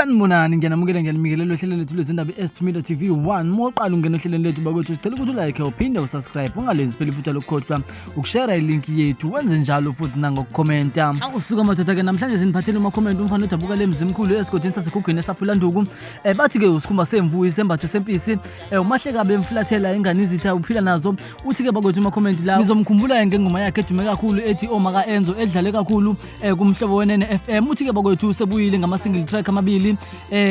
Sanibonani ngiyanamukela ngiyanimikelela ohlelweni lethu lezindaba Asephumile TV 1 moqala ungena ohlelweni lethu bakwethu sicela ukuthi ulike uphinde usubscribe ungalenzi phela iphutha lokukhohlwa ukushare ilink yethu wenze njalo futhi nangokukhomenta akusuka madoda ke namhlanje siniphathele uMacomment umfana odabuka lemzimkhulu esigodini sasekhugwini esaphula nduku bathi ke usikhumba semvuyo isembatho sempisi umahlekabe emflathela ingane izitha uphila nazo uthi ke bakwethu uMacomment la ngizomkhumbula ngengoma yakhe edume kakhulu ethi Omaka Enzo edlale kakhulu kumhlobo wenene FM uthi ke bakwethu usebuyile ngama single track amabili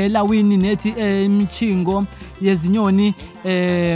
lawini nethi imichingo yezinyoni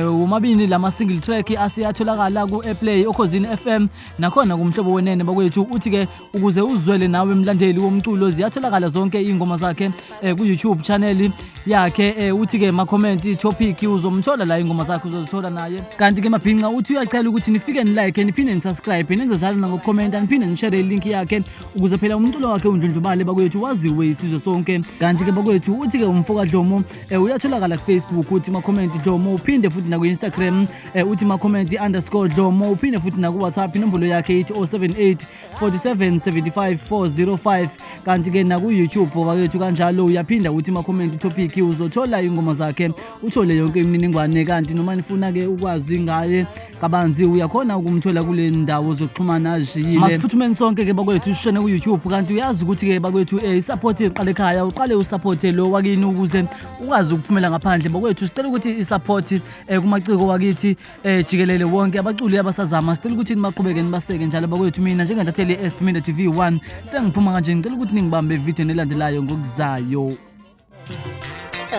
umabini lama single track asiyatholakala ku AirPlay Emisakazweni FM nakhona kumhlobo wenene bakwethu uthi ke ukuze uzwele nawe emlandeli womculo ziyatholakala zonke ingoma zakhe ku YouTube channel yakhe uthi ke uMacomment topic uzomthola la ingoma zakhe uzozithola naye kanti ke mabhinqa uthi uyacela ukuthi nifike nilike niphinde nisubscribe nenze njalo nangokucomment niphinde nishare link yakhe ukuze phela umculo wakhe undlondlobale bakwethu waziwe isizwe sonke kanti ke bakwethu uthi ke umfoka Dlomo uyatholakala ku Facebook uthi uMacomment Dlomo uphinde futhi na ku Instagram uthi uMacomment_Dlomo uphinde futhi na ku WhatsApp inombolo yakhe ithi 078 47 75 405 kanti ke na ku YouTube bakwethu kanjalo uyaphinda uthi uMacomment topic uzothola ingoma zakhe uthole yonke imininingwane kanti noma nifuna ke ukwazi ngaye kabanzi uyakhona ukumthola kule ndawo zokuxhumana aziyile masiphuthumeni sonke ke bakwethu ushone ku YouTube kanti uyazi ukuthi ke bakwethu isupport iqale ekhaya uqale usupport lo wakini ukuze ukwazi ukuphumela ngaphandle bakwethu sicela ukuthi isupport kumaciko wakithi jikelele wonke abaculi abasazama sicela ukuthi nimaqhubeke nibaseke njalo bakwethu mina njengendatheli Asephumile TV 1 sengiphuma kanje ngicela ukuthi ningibambe video nelandelayo ngokuzayo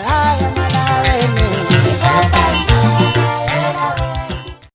Ay,